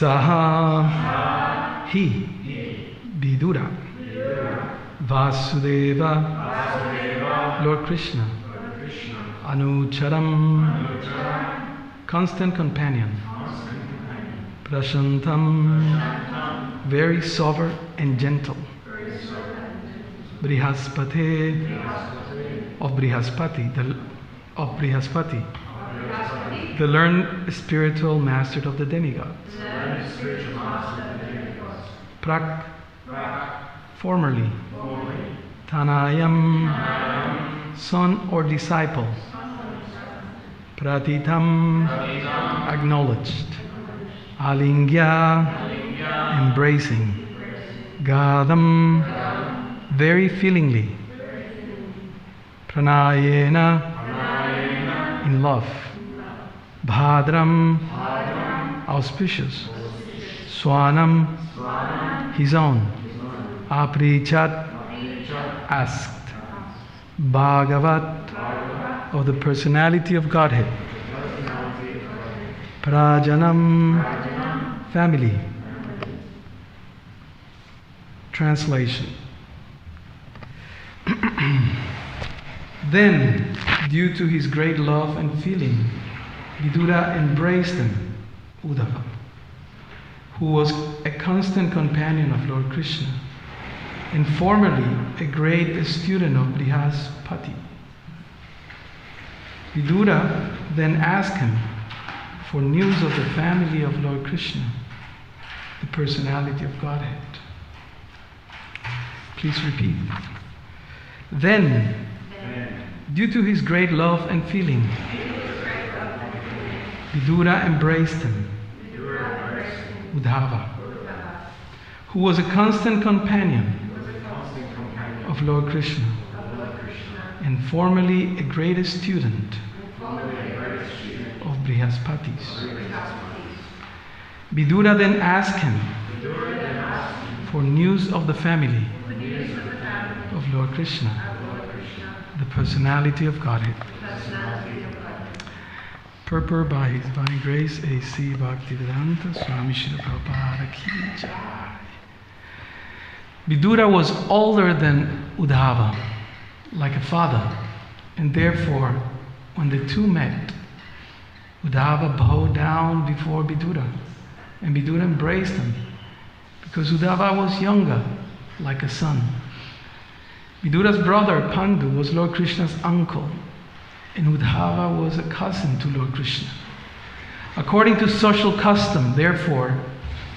Saha Hi Vidura Vasudeva Lord Krishna Anucharam constant companion Prashantam very sober and gentle Brihaspati of Brihaspati the learned spiritual master of the demigods. Prak formerly Tanayam son or disciple. Pratitam acknowledged. Alingya embracing. Gadam very feelingly. Pranayena in love. Bhadram auspicious. Swanam his own. Aprichat asked. Bhagavat of the personality of Godhead. Prajanam family. Translation. Then, due to his great love and feeling, Vidura embraced him, Uddhava, who was a constant companion of Lord Krishna and formerly a great student of Brihaspati. Vidura then asked him for news of the family of Lord Krishna, the personality of Godhead. Please repeat. Then, due to his great love and feeling, Vidura embraced him, Uddhava, who was a constant companion of Lord Krishna and formerly a great student of Brihaspati's. Vidura then asked him for news of the family of Lord Krishna, the personality of Godhead. Purport by His Divine Grace A.C. Bhaktivedanta Swami Srila Prabhupada Ki Jai. Vidura was older than Uddhava, like a father, and therefore, when the two met, Uddhava bowed down before Vidura, and Vidura embraced him, because Uddhava was younger, like a son. Vidura's brother Pandu was Lord Krishna's uncle, and Uddhava was a cousin to Lord Krishna. According to social custom, therefore,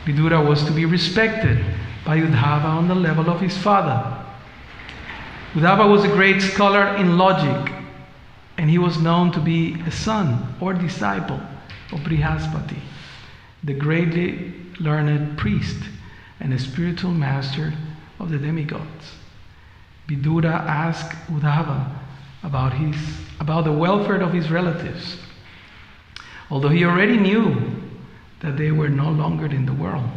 Vidura was to be respected by Uddhava on the level of his father. Uddhava was a great scholar in logic, and he was known to be a son or disciple of Brihaspati, the greatly learned priest and a spiritual master of the demigods. Vidura asked Uddhava about the welfare of his relatives, although he already knew that they were no longer in the world.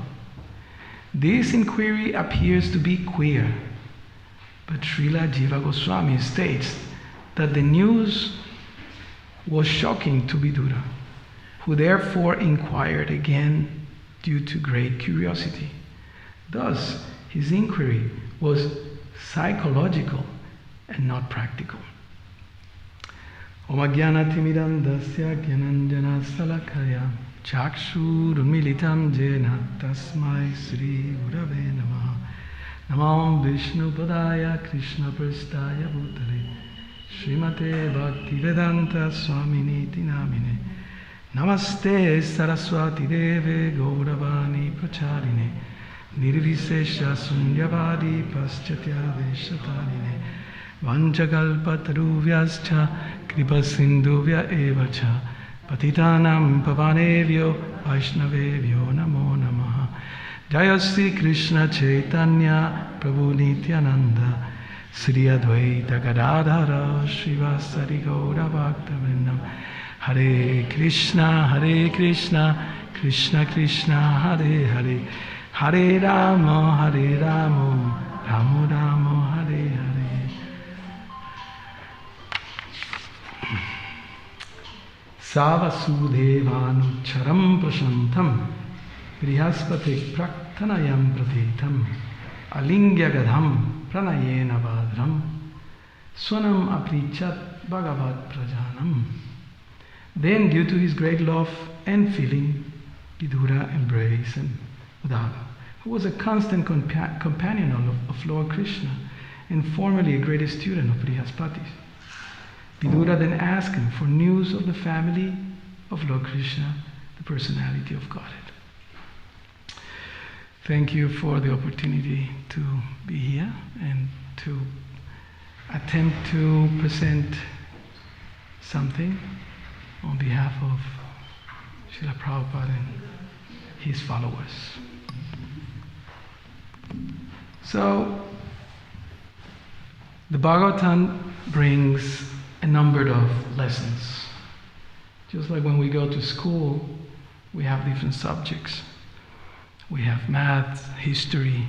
This inquiry appears to be queer, but Srila Jiva Goswami states that the news was shocking to Vidura, who therefore inquired again due to great curiosity. Thus, his inquiry was psychological and not practical. Om Ajnanatimidam dasya Jnananjana Salakaya Chakshurunmilitam Jena Tasmai Sri Gurave Namaha Namam Vishnu Padaya Krishna Prastaya Bhutale Srimate Bhaktivedanta Swaminiti Namine Namaste Saraswati Deve Gauravani Pracharine Nirvisesha Sunyavadi Paschatya Veshatarine Vanchakalpataruvhyascha Kripasindhuvya evacha Patitanam Pavanevyo Vaishnavevyo Namo Namaha Jaya Sri Krishna Chaitanya Prabhu Nityananda Sri Advaita Gadadhara Srivasari Gaura Bhaktavrindam Hare Krishna Krishna Krishna Hare Hare Hare Rama Rama Rama Hare Hare. Savasudevanucharam prashantam Brihaspati praktanayam pratitam alingya gadham pranayena vadram swanam aprichat bhagavat prajanam. Then, due to his great love and feeling, Vidura embraced Uddhava, who was a constant companion of Lord Krishna and formerly a great student of Brihaspati. Vidura then asked him for news of the family of Lord Krishna, the personality of Godhead. Thank you for the opportunity to be here and to attempt to present something on behalf of Srila Prabhupada and his followers. So, the Bhagavatam brings a number of lessons. Just like when we go to school, we have different subjects. We have math, history,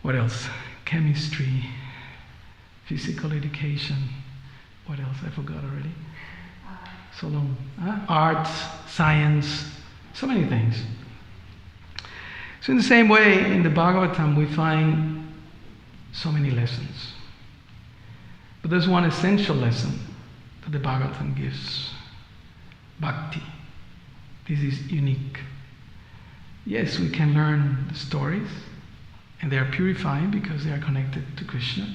what else? Chemistry, physical education, what else? I forgot already. So long. Arts, science, so many things. So in the same way, in the Bhagavatam, we find so many lessons. But there's one essential lesson that the Bhagavatam gives. Bhakti. This is unique. Yes, we can learn the stories, and they are purifying because they are connected to Krishna.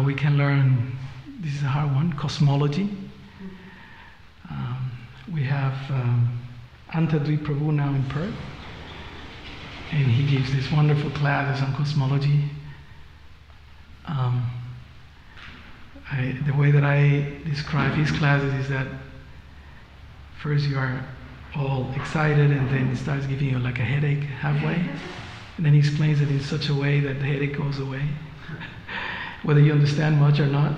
We can learn, this is a hard one, cosmology. We have Antadvi Prabhu now in Perth, and he gives these wonderful classes on cosmology. The way that I describe his classes is that first you are all excited, and then it starts giving you like a headache halfway, and then he explains it in such a way that the headache goes away, whether you understand much or not.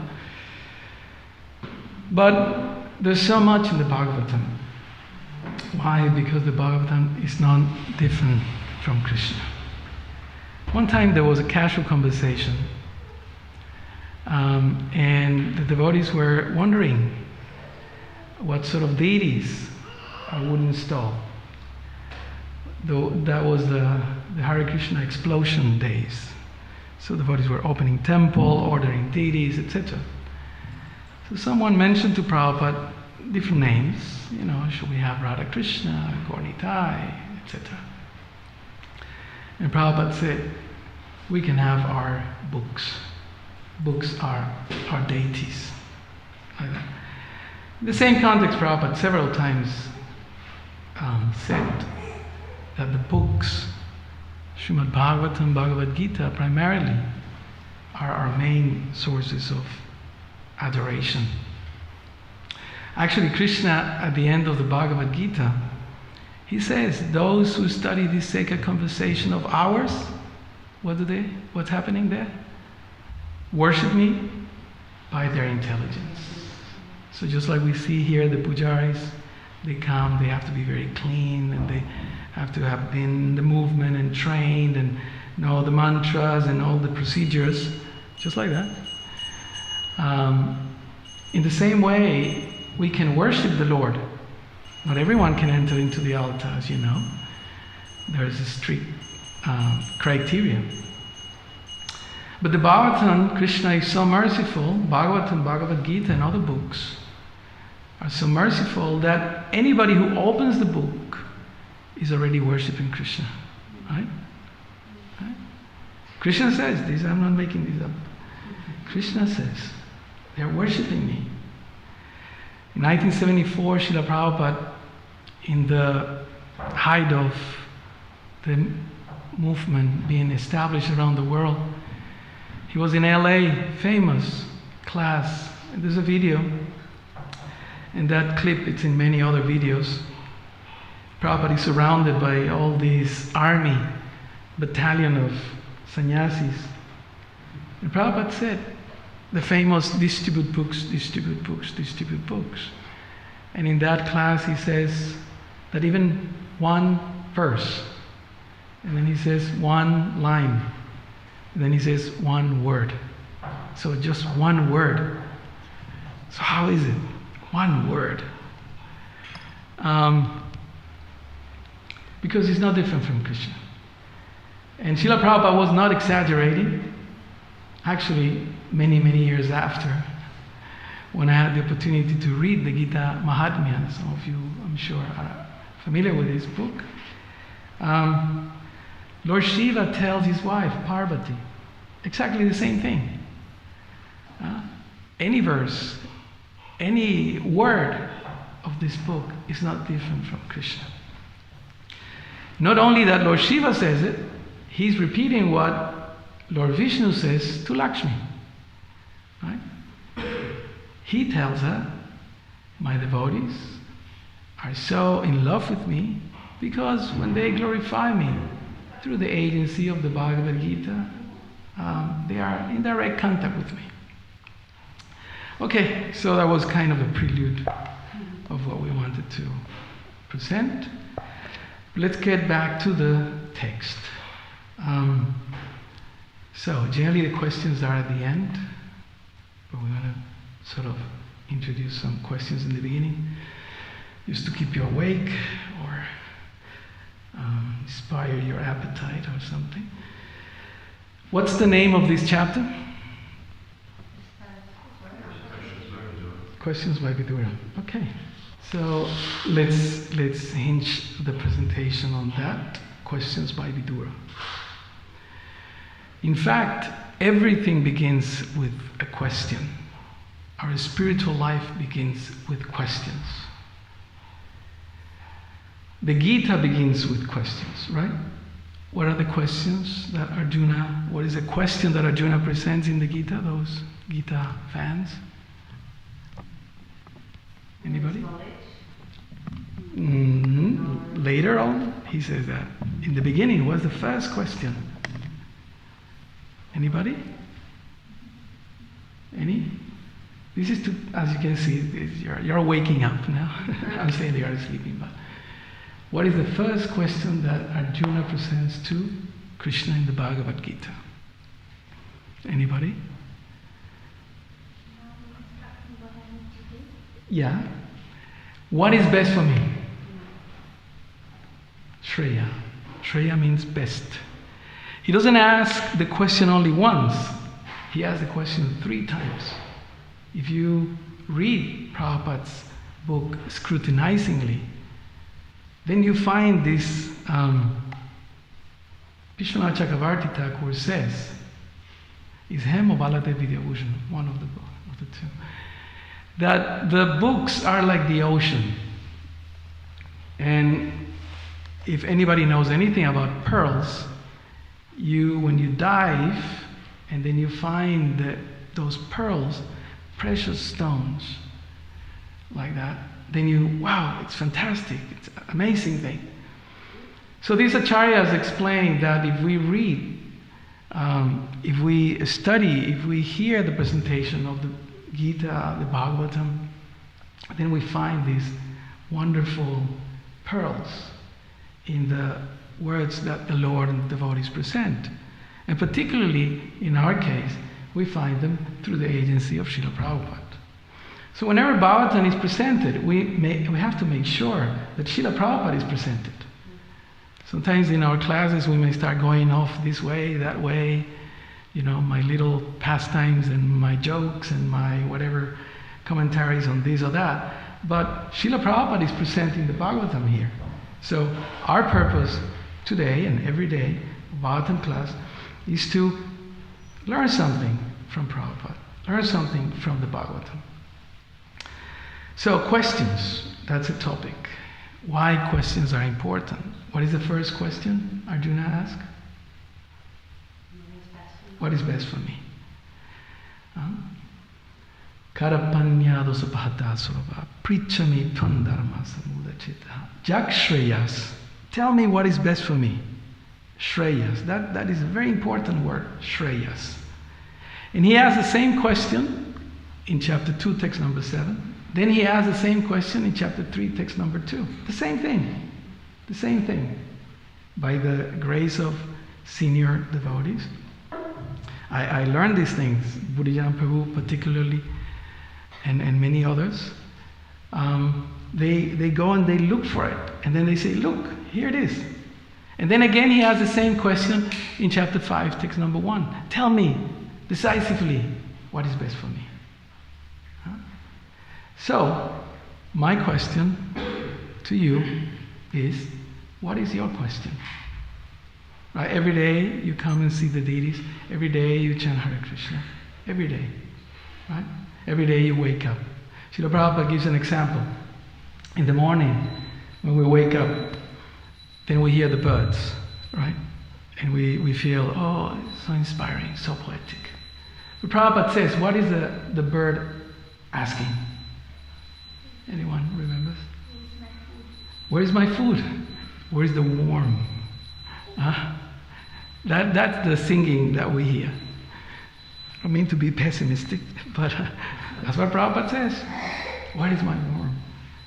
But there's so much in the Bhagavatam. Why? Because the Bhagavatam is not different from Krishna. One time there was a casual conversation, and the devotees were wondering what sort of deities I would install. Though that was the Hare Krishna explosion days. So the devotees were opening temple, ordering deities, etc. So someone mentioned to Prabhupada different names. Should we have Radha Krishna, Gaurnitai, etc. And Prabhupada said, we can have our books. Books are our deities. Like that. In the same context, Prabhupada several times said that the books, Srimad Bhagavatam, Bhagavad Gita, primarily are our main sources of adoration. Actually, Krishna, at the end of the Bhagavad Gita, he says, those who study this sacred conversation of ours, what's happening there? Worship me by their intelligence. So just like we see here, the pujaris, they come, they have to be very clean, and they have to have been in the movement and trained and know the mantras and all the procedures, just like that. In the same way, we can worship the Lord. Not everyone can enter into the altar, as you know. There is a strict criteria. But the Bhagavatam, Krishna is so merciful, Bhagavatam, Bhagavad Gita and other books are so merciful that anybody who opens the book is already worshipping Krishna. Right? Krishna says this, I'm not making this up. Krishna says, they are worshipping me. In 1974, Srila Prabhupada, in the height of the movement being established around the world, he was in LA, famous class. And there's a video, and that clip, it's in many other videos. Prabhupada is surrounded by all these army, battalion of sannyasis. And Prabhupada said, the famous distribute books, distribute books, distribute books. And in that class he says that even one verse, and then he says one line, and then he says one word. So just one word. So how is it? One word. because he's not different from Krishna. And Srila Prabhupada was not exaggerating. Actually, many, many years after, when I had the opportunity to read the Gita Mahatmya, some of you, I'm sure, are familiar with this book, Lord Shiva tells his wife, Parvati, exactly the same thing. Any verse, any word of this book is not different from Krishna. Not only that Lord Shiva says it, he's repeating what Lord Vishnu says to Lakshmi. Right? He tells her, my devotees are so in love with me because when they glorify me through the agency of the Bhagavad Gita, they are in direct contact with me. Okay, so that was kind of a prelude of what we wanted to present. Let's get back to the text. So generally the questions are at the end, but we're going to sort of introduce some questions in the beginning, just to keep you awake or inspire your appetite or something. What's the name of this chapter? Questions by Vidura. Okay, so let's hinge the presentation on that. Questions by Vidura. In fact, everything begins with a question. Our spiritual life begins with questions. The Gita begins with questions, right? What are the questions that Arjuna, what is a question that Arjuna presents in the Gita, those Gita fans? Anybody? Later on, he says that. In the beginning was the first question. Anybody? Any? This is to, as you can see, you're waking up now. I'm saying they are sleeping, but what is the first question that Arjuna presents to Krishna in the Bhagavad Gita? Anybody? Yeah. What is best for me? Shreya. Shreya means best. He doesn't ask the question only once. He asks the question 3 times. If you read Prabhupada's book scrutinizingly, then you find this Vishwanath Chakravarti Thakur says, is Hem or Baladev Vidyabhushan, one of the two, that the books are like the ocean. And if anybody knows anything about pearls, when you dive and then you find those pearls, precious stones like that, then wow, it's fantastic, it's an amazing thing. So these acharyas explain that if we read, if we study, if we hear the presentation of the Gita, the Bhagavatam, then we find these wonderful pearls in the words that the Lord and the devotees present. And particularly, in our case, we find them through the agency of Srila Prabhupada. So whenever Bhagavatam is presented, we have to make sure that Srila Prabhupada is presented. Sometimes in our classes we may start going off this way, that way, my little pastimes and my jokes and my whatever commentaries on this or that. But Srila Prabhupada is presenting the Bhagavatam here. So our purpose today and every day, Bhagavatam class, is to learn something from Prabhupada, learn something from the Bhagavatam. So questions, that's a topic. Why questions are important. What is the first question Arjuna asked? What is best for me? Karapanyado supahata surava prichami tvam dharma samudachita jakshreyas. Tell me what is best for me. Shreyas. That is a very important word, Shreyas. And he asks the same question in chapter 2, text number 7. Then he asks the same question in chapter 3, text number 2. The same thing. The same thing. By the grace of senior devotees. I learned these things, Buddhajana Prabhu particularly, and many others, they go and they look for it. And then they say, look, here it is. And then again he has the same question in chapter 5, text number 1. Tell me decisively what is best for me. Huh? So, my question to you is, what is your question? Right? Every day you come and see the deities. Every day you chant Hare Krishna. Every day. Right? Every day you wake up. Srila Prabhupada gives an example. In the morning, when we wake up, then we hear the birds, right? And we feel, oh, it's so inspiring, so poetic. But Prabhupada says, what is the bird asking? Anyone remembers? Where is my food? Where is the worm? Huh? That's the singing that we hear. I don't mean to be pessimistic, but that's what Prabhupada says. Where is my worm?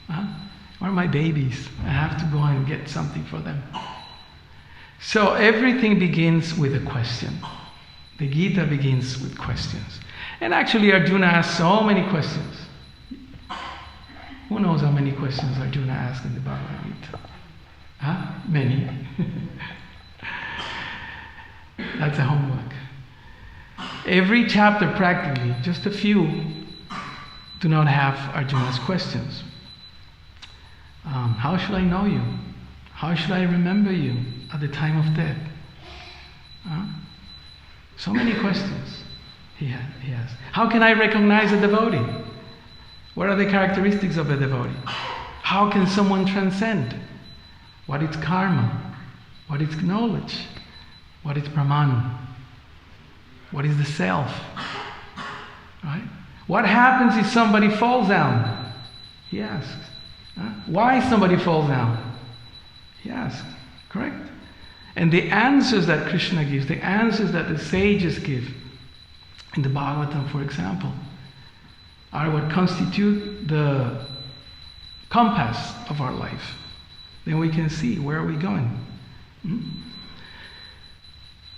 Huh? Where are my babies? I have to go and get something for them. So everything begins with a question. The Gita begins with questions. And actually Arjuna asked so many questions. Who knows how many questions Arjuna asked in the Bhagavad Gita? Huh? Many. That's a homework. Every chapter practically, just a few, do not have Arjuna's questions. How should I know you? How should I remember you at the time of death? So many questions he has. How can I recognize a devotee? What are the characteristics of a devotee? How can someone transcend? What is karma? What is knowledge? What is pramana? What is the self? Right? What happens if somebody falls down? He asks. Why somebody falls down? He asks. Correct? And the answers that Krishna gives, the answers that the sages give, in the Bhagavatam, for example, are what constitute the compass of our life. Then we can see where are we going.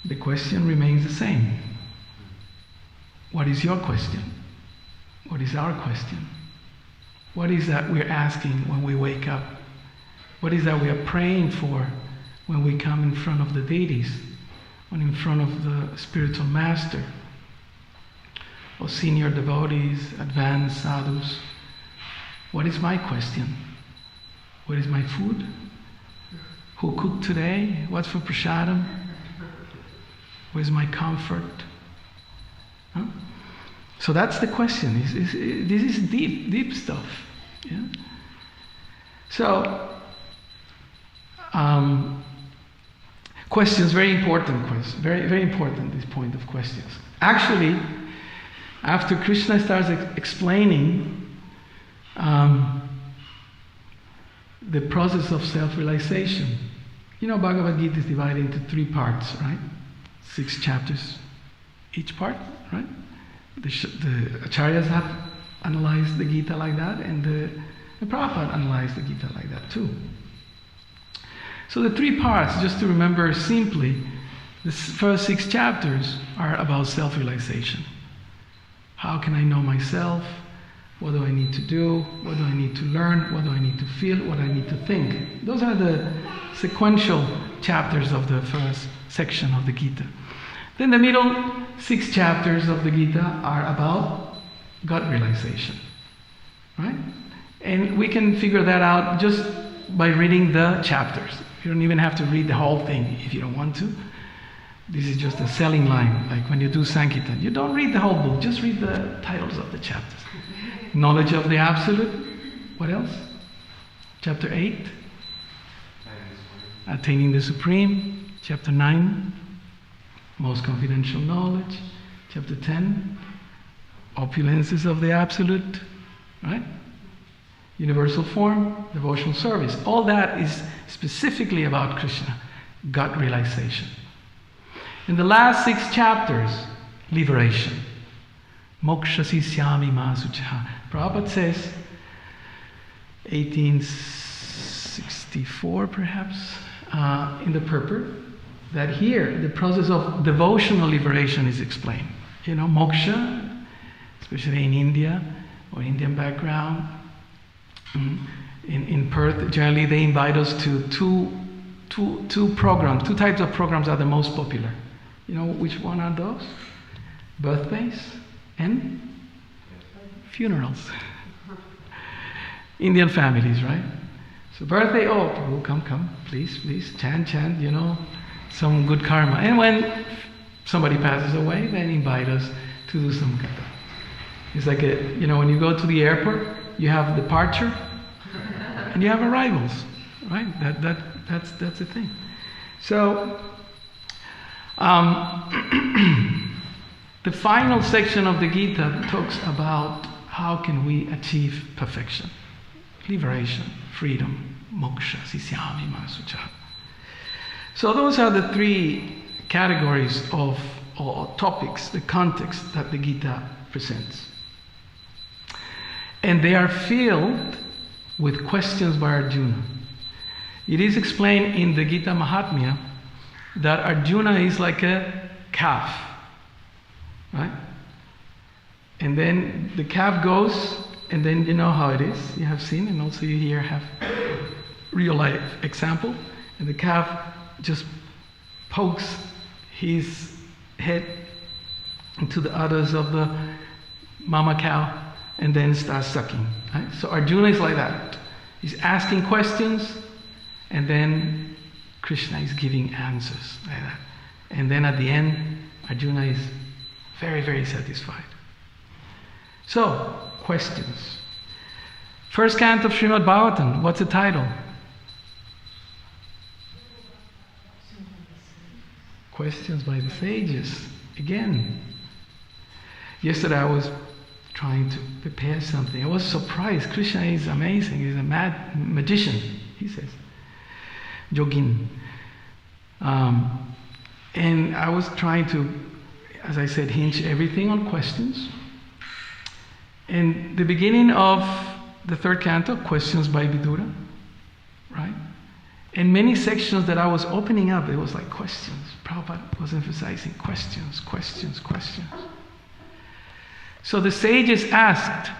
The question remains the same. What is your question? What is our question? What is that we're asking when we wake up? What is that we are praying for when we come in front of the deities, when in front of the spiritual master, or senior devotees, advanced sadhus? What is my question? What is my food? Who cooked today? What's for prasadam? Where's my comfort? Huh? So that's the question. This is deep, deep stuff. Yeah? So, questions, very important questions. Very, very important, this point of questions. Actually, after Krishna starts explaining the process of self-realization, you know, Bhagavad Gita is divided into 3 parts, right? 6 chapters each part, right? The Acharyas have analyzed the Gita like that, and the Prabhupada analyzed the Gita like that too. So the 3 parts, just to remember simply, the first 6 chapters are about self-realization. How can I know myself? What do I need to do? What do I need to learn? What do I need to feel? What do I need to think? Those are the sequential chapters of the first section of the Gita. Then the middle 6 chapters of the Gita are about God realization. Right? And we can figure that out just by reading the chapters. You don't even have to read the whole thing if you don't want to. This is just a selling line, like when you do Sankirtan. You don't read the whole book, just read the titles of the chapters. Knowledge of the Absolute. What else? Chapter 8. Attaining the Supreme. Chapter 9. Most confidential knowledge. Chapter 10. Opulences of the Absolute. Right? Universal form. Devotional service. All that is specifically about Krishna. God realization. In the last 6 chapters, liberation. Moksha sisyami masucha. Prabhupada says, 1864 perhaps, in the purport, that here the process of devotional liberation is explained. You know, moksha, especially in India or Indian background, In Perth, generally they invite us to two programs. Two types of programs are the most popular. You know which one are those? Birthdays and funerals. Indian families, right? So birthday, oh, Prabhu, come, please, chant, some good karma. And when somebody passes away, then invite us to do some katha. It's like when you go to the airport, you have departure and you have arrivals, right? That's the thing. So the final section of the Gita talks about how can we achieve perfection, liberation, freedom, moksha, sisyami masucha. So those are the three categories of or topics, the context that the Gita presents. And they are filled with questions by Arjuna. It is explained in the Gita Mahatmya that Arjuna is like a calf, right? And then the calf goes, and then you know how it is. You have seen, and also you here have real life example. And the calf just pokes his head into the udders of the mama cow and then starts sucking. Right? So Arjuna is like that. He's asking questions, and then Krishna is giving answers like that. And then at the end, Arjuna is very, very satisfied. So, questions. First canto of Srimad Bhagavatam, what's the title? Questions by the sages. Again. Yesterday I was trying to prepare something. I was surprised. Krishna is amazing. He's a magician, he says. Jogin. And I was trying to, as I said, hinge everything on questions. And the beginning of the third canto, questions by Vidura, right? And many sections that I was opening up, it was like questions. Prabhupada was emphasizing questions. So the sages asked,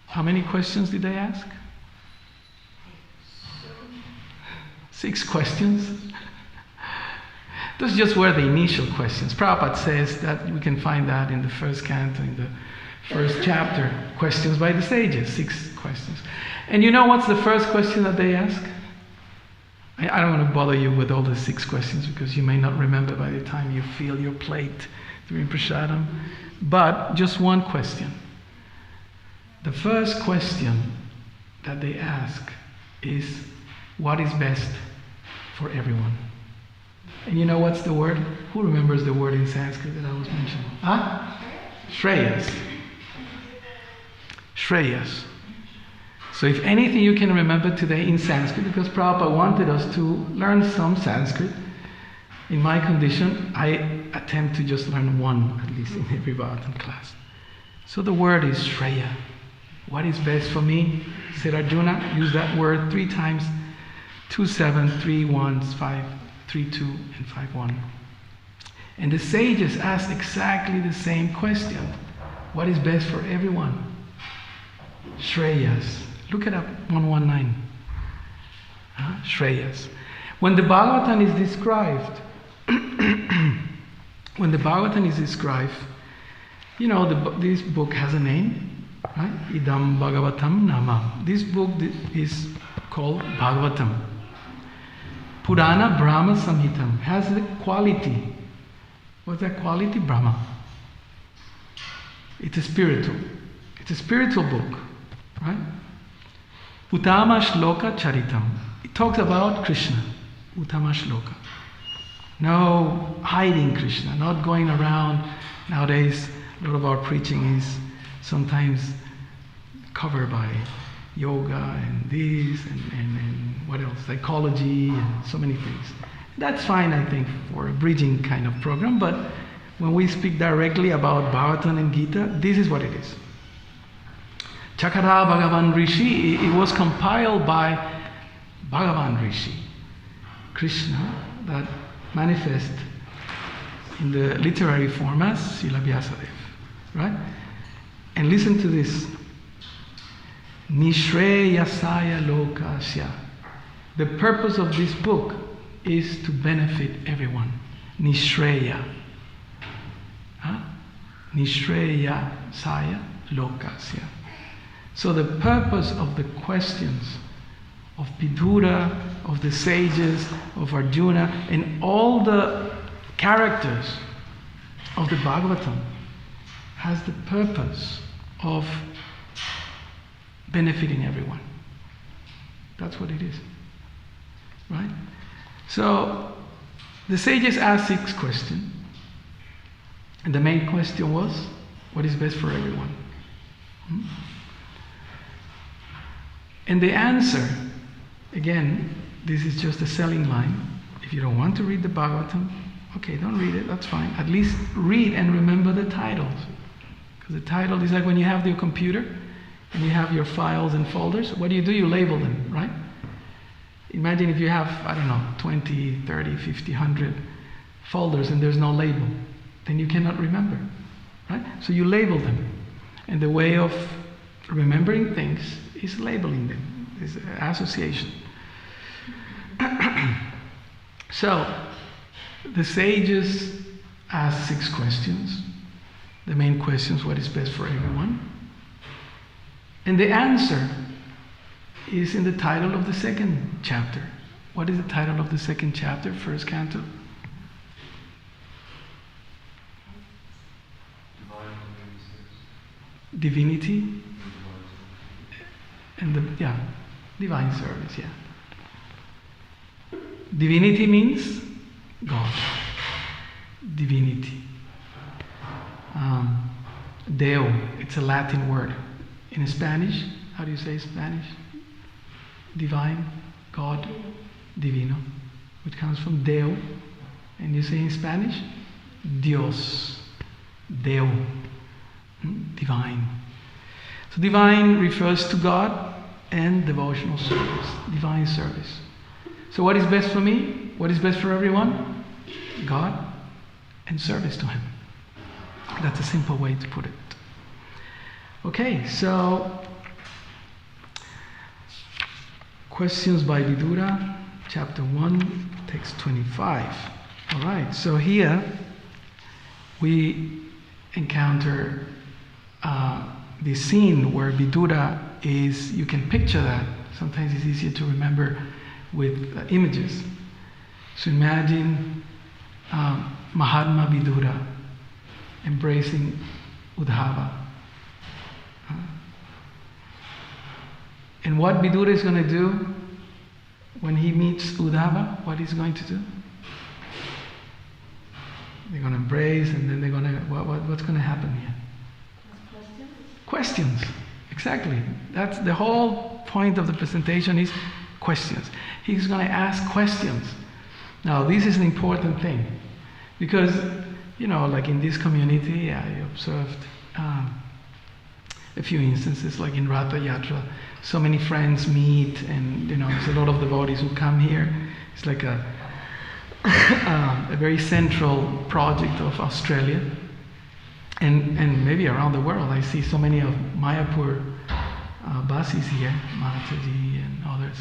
how many questions did they ask? 6 questions. Those just were the initial questions. Prabhupada says that we can find that in the first canto, in the first chapter, questions by the sages, 6 questions. And you know what's the first question that they ask? I don't want to bother you with all the 6 questions because you may not remember by the time you fill your plate during prasadam. But just one question. The first question that they ask is, what is best for everyone? And you know what's the word? Who remembers the word in Sanskrit that I was mentioning? Huh? Shreyas. Shreyas. So if anything you can remember today in Sanskrit, because Prabhupada wanted us to learn some Sanskrit, in my condition, I attempt to just learn one, at least in every Bhagavatam class. So the word is Shreya. What is best for me? Said Arjuna, use that word 3 times. 2, 7, 3, 1, 5, 3, 2, and 5, 1. And the sages asked exactly the same question. What is best for everyone? Shreyas. Look it up, 119. Shreyas. When the Bhagavatam is described, this book has a name, right? Idam Bhagavatam Nama. This book is called Bhagavatam. Purana Brahma Samhitam has the quality. What's that quality? Brahma. It's a spiritual book, right? Uttama Shloka Charitam. It talks about Krishna. Uttama Shloka. No hiding Krishna, not going around. Nowadays, a lot of our preaching is sometimes covered by yoga and this and what else, psychology and so many things. That's fine, I think, for a bridging kind of program, but when we speak directly about Bhagavatam and Gita, this is what it is. Chakara Bhagavan Rishi, it was compiled by Bhagavan Rishi, Krishna, that manifest in the literary form as Srila Vyasadeva, right? And listen to this. Nishreyasaya lokasya. The purpose of this book is to benefit everyone. Nishreya. Nishreyasaya lokasya. So the purpose of the questions of Vidura, of the sages, of Arjuna, and all the characters of the Bhagavatam has the purpose of benefiting everyone. That's what it is. Right? So the sages asked 6 questions. And the main question was, what is best for everyone? And the answer, again, this is just a selling line. If you don't want to read the Bhagavatam, okay, don't read it, that's fine. At least read and remember the titles. Because the title is like when you have your computer and you have your files and folders, what do? You label them, right? Imagine if you have, 20, 30, 50, 100 folders and there's no label. Then you cannot remember, right? So you label them. And the way of remembering things is labeling them, is association. So, the sages asked 6 questions. The main questions, what is best for everyone? And the answer is in the title of the 2nd chapter. What is the title of the 2nd chapter, 1st canto? Divinity and divine service, Divinity means God. Divinity. Deo, it's a Latin word. In Spanish, how do you say Spanish? Divine, God, divino, which comes from Deo. And you say in Spanish, Dios, Deo. Divine. So divine refers to God and devotional service, divine service. So what is best for me? What is best for everyone? God and service to Him. That's a simple way to put it. Okay, so questions by Vidura, chapter 1, text 25. All right, so here we encounter the scene where Vidura is, you can picture that. Sometimes it's easier to remember with images. So imagine Mahatma Vidura embracing Uddhava. And what Vidura is going to do when he meets Uddhava, what he's going to do? They're going to embrace, and then they're going to, what's going to happen here? Questions. Exactly. That's the whole point of the presentation is questions. He's going to ask questions. Now, this is an important thing because, like in this community, I observed a few instances, like in Ratha Yatra, so many friends meet, and there's a lot of devotees who come here. It's like a very central project of Australia. And maybe around the world. I see so many of Mayapur Basis here, Mataji and others.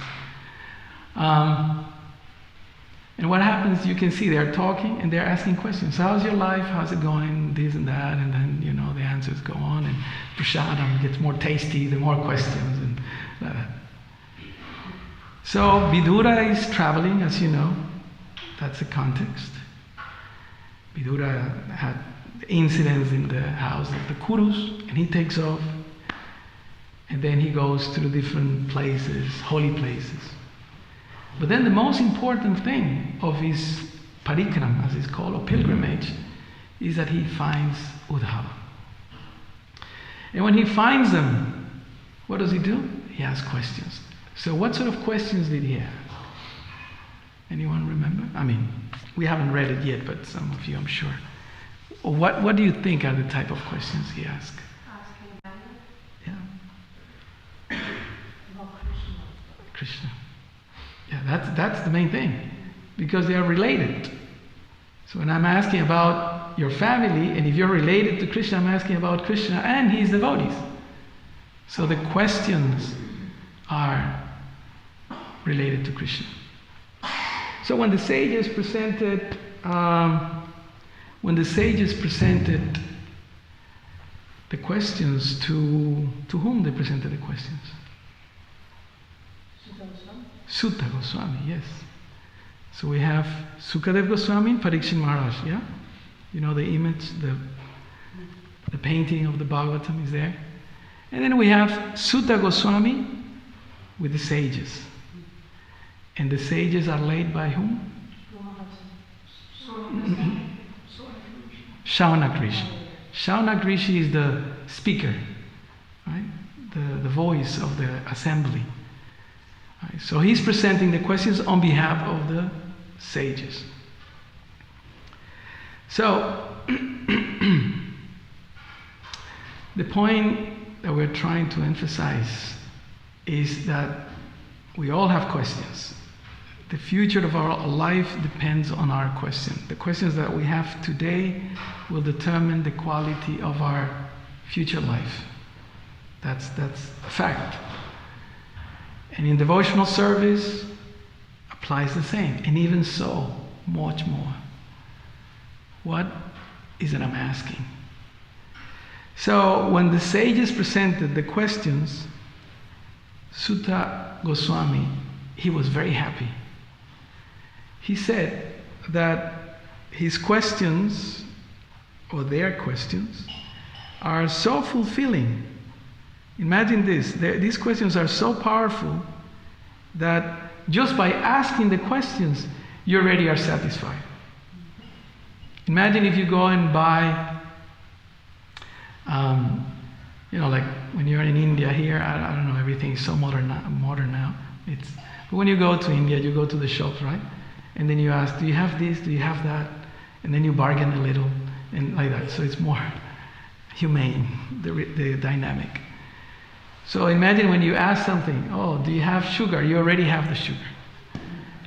And what happens, you can see they're talking and they're asking questions. So how's your life? How's it going? This and that. And then, the answers go on. And prasadam gets more tasty, the more questions. And that. So Vidura is traveling, as you know. That's the context. Vidura had incidents in the house of the Kurus, and he takes off, and then he goes to the different places, holy places. But then the most important thing of his parikram, as it's called, or pilgrimage, is that he finds Uddhava. And when he finds them, what does he do? He asks questions. So what sort of questions did he ask? Anyone remember? I mean, we haven't read it yet, but some of you, I'm sure. What do you think are the type of questions he asked? Asking Yeah. about Krishna. Yeah, that's the main thing, because they are related. So when I'm asking about your family, and if you're related to Krishna, I'm asking about Krishna and his devotees. So the questions are related to Krishna. So when the sages presented the questions, to whom they presented the questions? Sutta Goswami, yes. So we have Sukadev Goswami and Parikshit Maharaj, yeah? You know the image, the painting of the Bhagavatam is there. And then we have Sutta Goswami with the sages. And the sages are led by whom? Shaunak Rishi. Shaunak Rishi is the speaker, right? The voice of the assembly. Right? So he's presenting the questions on behalf of the sages. So the point that we're trying to emphasize is that we all have questions. The future of our life depends on our questions. The questions that we have today will determine the quality of our future life. That's a fact. And in devotional service applies the same. And even so, much more. What is it I'm asking? So when the sages presented the questions, Sutta Goswami, he was very happy. He said that his questions, or their questions, are so fulfilling. Imagine this, these questions are so powerful that just by asking the questions, you already are satisfied. Imagine if you go and buy, like when you're in India here, I don't know, everything is so modern now. But when you go to India, you go to the shops, right? And then you ask, do you have this, do you have that? And then you bargain a little, and like that. So it's more humane, the dynamic. So imagine when you ask something, oh, do you have sugar? You already have the sugar.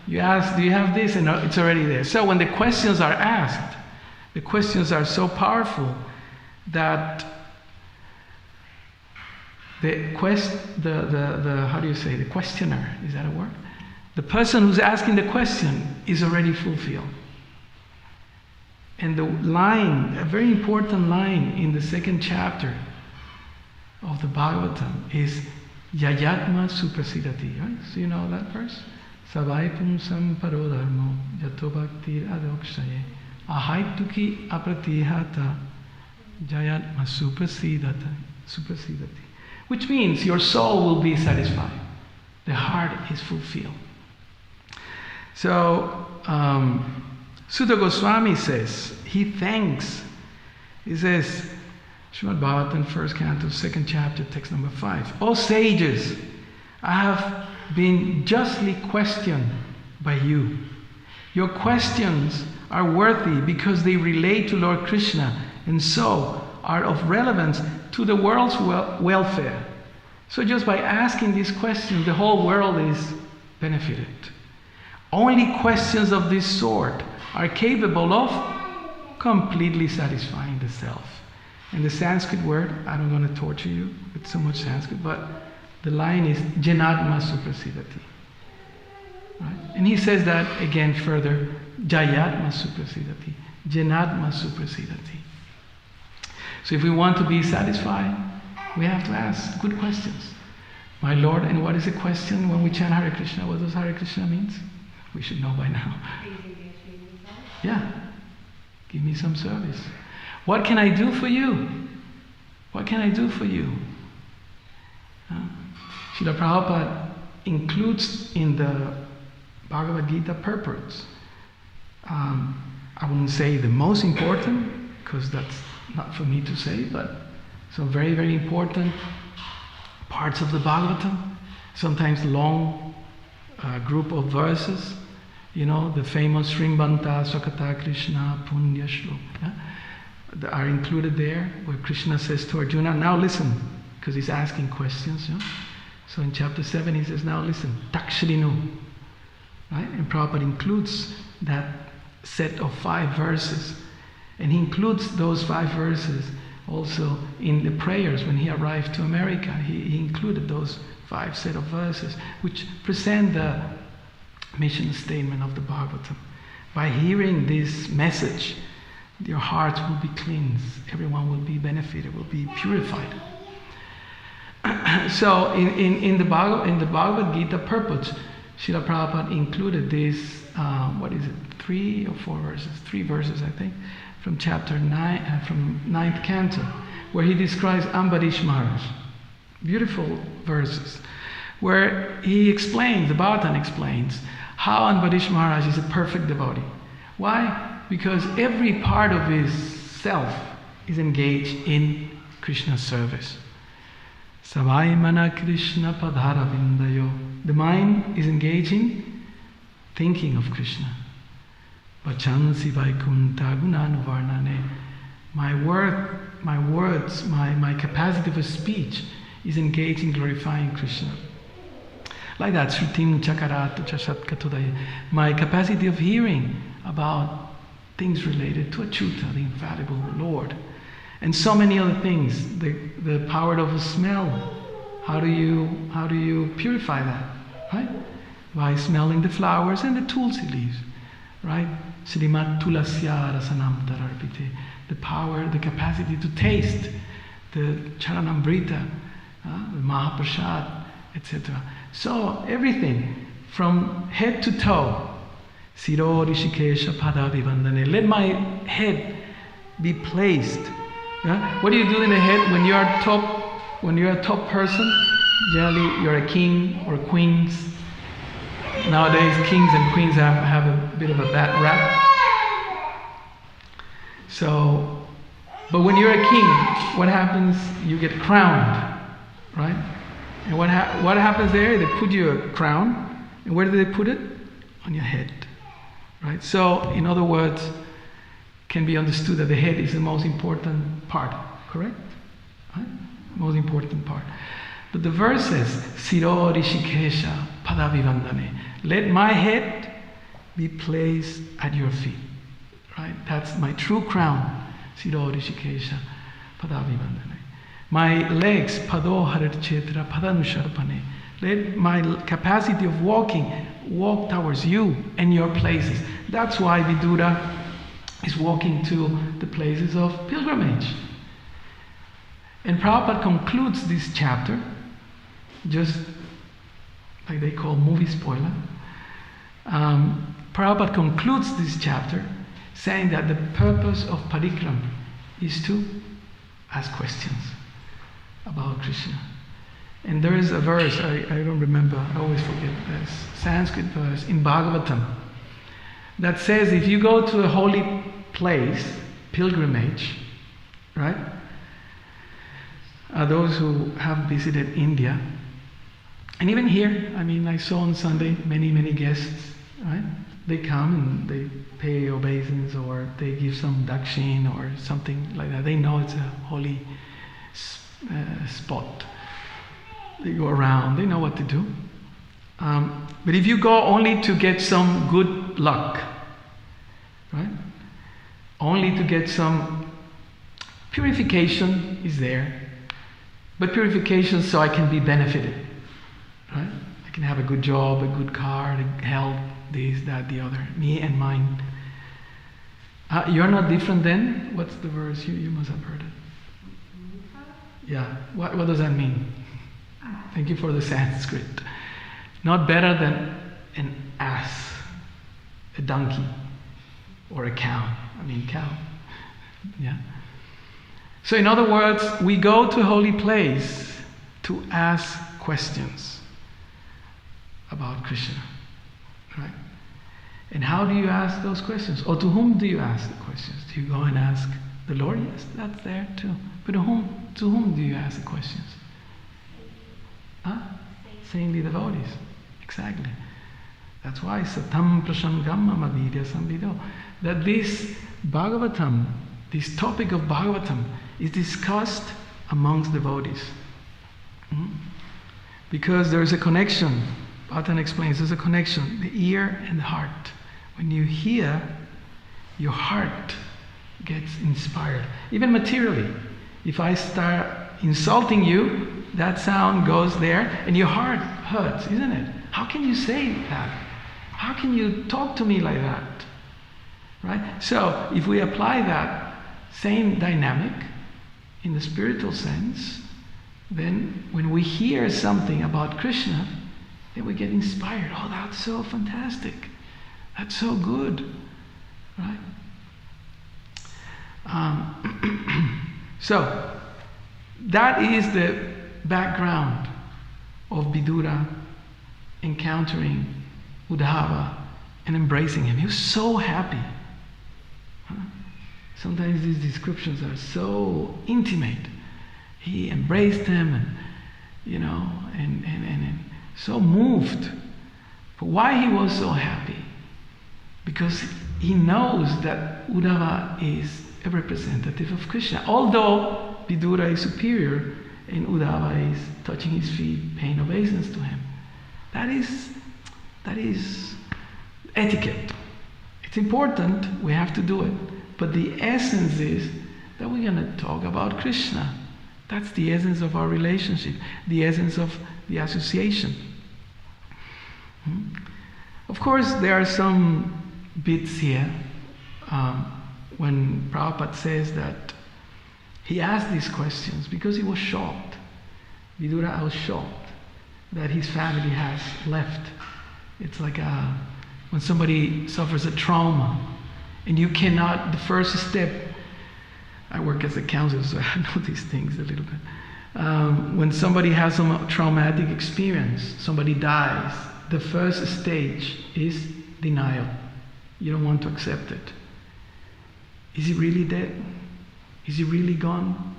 You ask, do you have this? And it's already there. So when the questions are asked, the questions are so powerful that the questioner, is that a word? The person who's asking the question is already fulfilled. And the line, a very important line in the second chapter of the Bhagavatam is Yayatma Suprasidati, right? So you know that verse? Savaipum samparo dharmo yato bhaktir adokshaye ahaituki apratihata jayatma suprasidati. Which means your soul will be satisfied. The heart is fulfilled. So, Sutta Goswami says, he thanks. He says, Srimad Bhagavatam, 1st canto, 2nd chapter, text number 5. O sages, I have been justly questioned by you. Your questions are worthy because they relate to Lord Krishna and so are of relevance to the world's welfare. So just by asking these questions, the whole world is benefited. Only questions of this sort are capable of completely satisfying the self. And the Sanskrit word, I'm not going to torture you with so much Sanskrit, but the line is Janatma Suprasidati. Right? And he says that again further, Jayatma Suprasidati, Janatma Suprasidati. So if we want to be satisfied, we have to ask good questions. My Lord, and what is the question when we chant Hare Krishna? What does Hare Krishna means? We should know by now. Yeah. Give me some service. What can I do for you? What can I do for you? Srila Prabhupada includes in the Bhagavad Gita purports. I wouldn't say the most important, because that's not for me to say, but some very, very important parts of the Bhagavatam, sometimes long group of verses, the famous Srimbanta Swakata Krishna Punya Shloka, are included there, where Krishna says to Arjuna, now listen, because he's asking questions. So in chapter 7 he says, now listen, Takshrinu. Right? And Prabhupada includes that set of 5 verses. And he includes those 5 verses also in the prayers when he arrived to America, he included those 5 set of verses which present the mission statement of the Bhagavatam. By hearing this message, your hearts will be cleansed, everyone will be benefited, will be purified. So in the Bhagavad Gita purport, Srila Prabhupada included this, 3 or 4 verses? 3 verses, I think, from chapter 9, from 9th canto, where he describes Ambarish Maharaj. Beautiful verses, where he explains, the Bhagavatam explains, how Ambarish Maharaj is a perfect devotee. Why? Because every part of his self is engaged in Krishna's service. Savaimana Krishna Padhara Vindayo. The mind is engaging, thinking of Krishna. Vachansi Vaikunta Gunanuvarnane. My words, my capacity for speech is engaged in glorifying Krishna. Like that, Shrutim Chakaratu Chashatkatudaya. My capacity of hearing about things related to Achyuta, the infallible Lord. And so many other things. The power of a smell. How do you purify that? Right? By smelling the flowers and the tulsi leaves. Right? Srimad Tulasya Rasanam Tararpite. The power, the capacity to taste the Charanamrita, the Mahaprasad, etc. So everything from head to toe. Siro Rishikesha Pada Vivandane. Let my head be placed. Yeah? What do you do in the head when you are a top person? Generally you're a king or queens. Nowadays kings and queens have a bit of a bad rap. So, but when you're a king, what happens? You get crowned, right? And what happens there? They put you a crown, and where do they put it? On your head, right? So, in other words, can be understood that the head is the most important part, correct? Right? Most important part. But the verse says, Siro Rishikesha Padavivandane. Let my head be placed at your feet. Right? That's my true crown. Siro Rishikesha Padavivandane. My legs, Pado Harchetra Padanusharpane. Let my capacity of walking walk towards you and your places. That's why Vidura is walking to the places of pilgrimage. And Prabhupada concludes this chapter, just like they call movie spoiler. Prabhupada concludes this chapter saying that the purpose of parikram is to ask questions about Krishna. And there is a verse, I don't remember, I always forget this, Sanskrit verse in Bhagavatam that says if you go to a holy place, pilgrimage, right? Those who have visited India, and even here, I mean, I saw on Sunday many guests, right? They come and they pay obeisance or they give some dakshin or something like that. They know it's a holy spot. They go around, they know what to do. But if you go only to get some good luck, right? Only to get some purification is there, but purification so I can be benefited, right? I can have a good job, a good car, health, this, that, the other, me and mine. You're not different then? What's the verse? You must have heard it. Yeah, what does that mean? Thank you for the Sanskrit. Not better than an ass, a donkey, or a cow. I mean cow. Yeah. So in other words, we go to a holy place to ask questions about Krishna. Right? And how do you ask those questions? Or to whom do you ask the questions? Do you go and ask the Lord? Yes, that's there too. But to whom do you ask the questions? Saintly devotees. Exactly. That's why Satam Prasangam Amavidya Samvido. That this Bhagavatam, this topic of Bhagavatam, is discussed amongst devotees. Because there is a connection. Bhagavatam explains there's a connection, the ear and the heart. When you hear, your heart gets inspired. Even materially. If I start insulting you, that sound goes there and your heart hurts, isn't it? How can you say that? How can you talk to me like that? Right? So if we apply that same dynamic in the spiritual sense, then when we hear something about Krishna, then we get inspired. Oh, that's so fantastic. That's so good. Right? So that is the background of Vidura encountering Uddhava and embracing him. He was so happy. Sometimes these descriptions are so intimate. He embraced him and so moved. But why he was so happy? Because he knows that Uddhava is a representative of Krishna. Although Vidura is superior and Uddhava is touching his feet, paying obeisance to him. That is etiquette. It's important, we have to do it. But the essence is that we're going to talk about Krishna. That's the essence of our relationship, the essence of the association. Of course, there are some bits here when Prabhupada says that he asked these questions because he was shocked. Vidura was shocked that his family has left. It's like when somebody suffers a trauma and you cannot, the first step, I work as a counselor, so I know these things a little bit. When somebody has some traumatic experience, somebody dies, the first stage is denial. You don't want to accept it. Is he really dead? Is he really gone?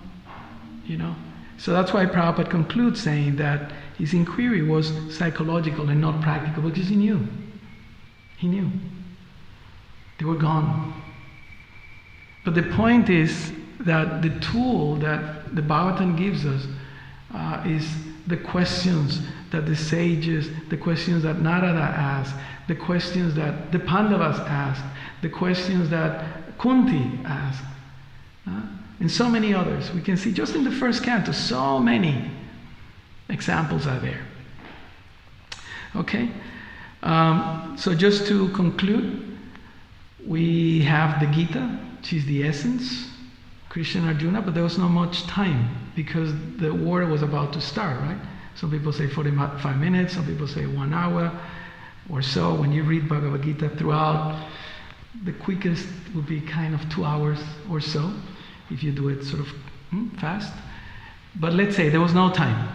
So that's why Prabhupada concludes saying that his inquiry was psychological and not practical, because he knew. He knew. They were gone. But the point is that the tool that the Bhagavatam gives us is the questions that the sages, the questions that Narada asked, the questions that the Pandavas asked, the questions that Kunti asked, and so many others. We can see just in the first canto, so many examples are there. Okay? So just to conclude, we have the Gita, which is the essence, Krishna and Arjuna, but there was not much time because the war was about to start, right? Some people say 45 minutes, some people say 1 hour or so. When you read Bhagavad Gita throughout, the quickest would be kind of 2 hours or so, if you do it sort of fast. But let's say there was no time.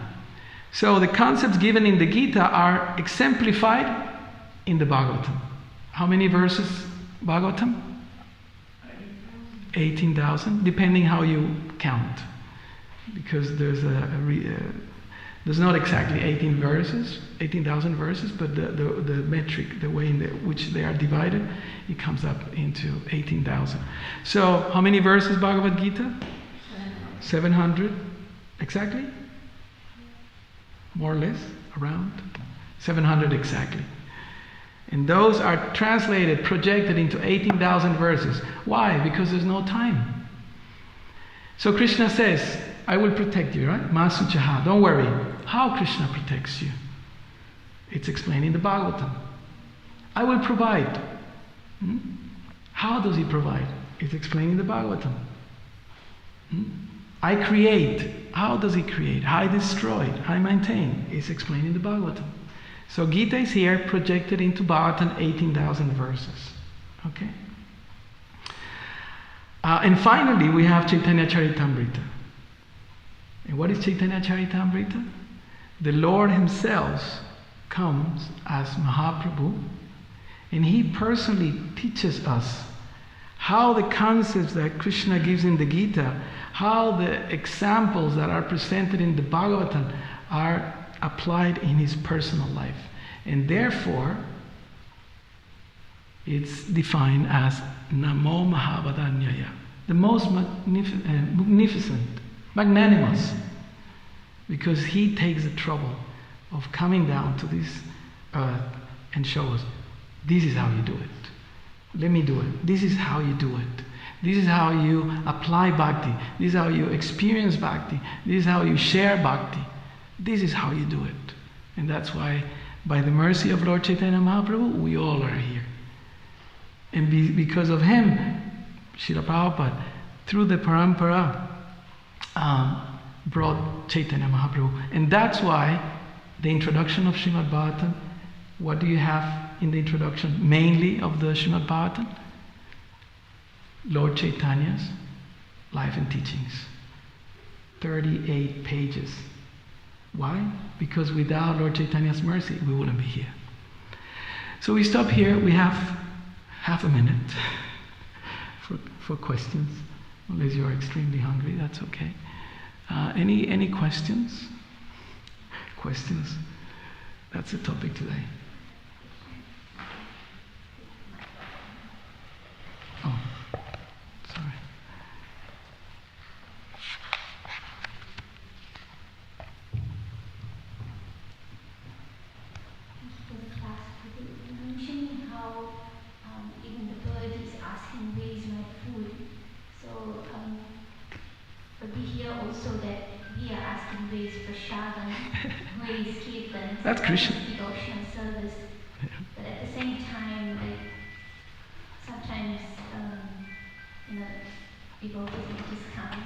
So the concepts given in the Gita are exemplified in the Bhagavatam. How many verses Bhagavatam? 18,000, depending how you count. Because there's there's not exactly 18,000 verses, but the metric, the way in which they are divided, it comes up into 18,000. So how many verses Bhagavad Gita? 700. Exactly? More or less, around 700 exactly. And those are translated, projected into 18,000 verses. Why? Because there's no time. So Krishna says, I will protect you, right? Masuchaha, don't worry. How Krishna protects you? It's explained in the Bhagavatam. I will provide. How does he provide? It's explained in the Bhagavatam. I create. How does he create? I destroy. I maintain. It's explained in the Bhagavatam. So Gita is here projected into Bhagavatam, 18,000 verses. Okay? And finally, we have Chaitanya Charitamrita. And what is Chaitanya Charitamrita? The Lord himself comes as Mahaprabhu, and he personally teaches us how the concepts that Krishna gives in the Gita, how the examples that are presented in the Bhagavatam are applied in his personal life. And therefore, it's defined as Namo Mahavadanyaya, the most magnificent, magnanimous, because he takes the trouble of coming down to this earth and show us, this is how you do it. Let me do it. This is how you do it. This is how you apply bhakti. This is how you experience bhakti. This is how you share bhakti. This is how you do it. And that's why, by the mercy of Lord Chaitanya Mahaprabhu, we all are here. And because of him, Srila Prabhupada, through the parampara, brought Chaitanya Mahaprabhu. And that's why the introduction of Srimad Bhagavatam, what do you have in the introduction mainly of the Srimad Bhagavatam? Lord Chaitanya's life and teachings. 38 pages. Why? Because without Lord Chaitanya's mercy, we wouldn't be here. So we stop here. We have half a minute for questions. Unless you're extremely hungry, that's okay. Any questions? Questions? That's the topic today. Oh, sorry. Mentioning how even the bird is asking where is my food. So, but we hear also that we are asking where is prashadam, where is kirtan. That's Krishna. Devotional service. Yeah. But at the same time, like sometimes, people take discount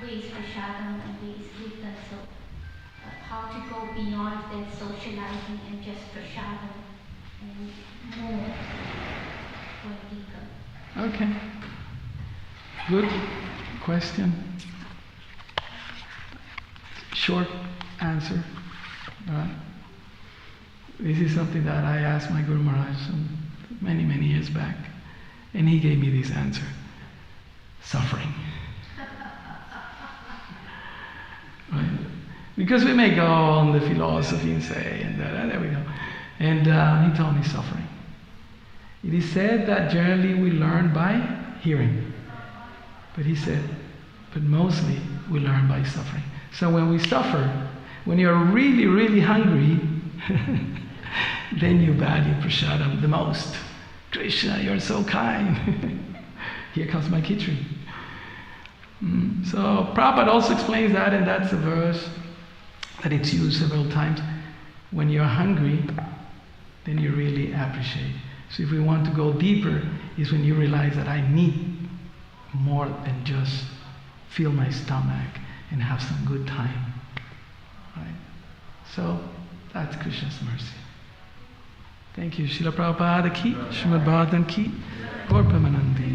where is prashadam and where is kirtan. So, how to go beyond that socializing and just prashadam and more going deeper. Okay. Good question. Short answer. This is something that I asked my Guru Maharaj many, many years back. And he gave me this answer. Suffering. Right? Because we may go on the philosophy and say, and there we go. And he told me suffering. It is said that generally we learn by hearing. But he said, but mostly we learn by suffering. So when we suffer, when you're really, really hungry, then you value prasadam the most. Krishna, you're so kind. Here comes my khichdi. So Prabhupada also explains that, and that's a verse that it's used several times. When you're hungry, then you really appreciate. So if we want to go deeper, is when you realize that I need more than just fill my stomach and have some good time. Right? So that's Krishna's mercy. Thank you. Srila Prabhupada ki, Srimad Bhagavatam ki, Gaur Premanandi.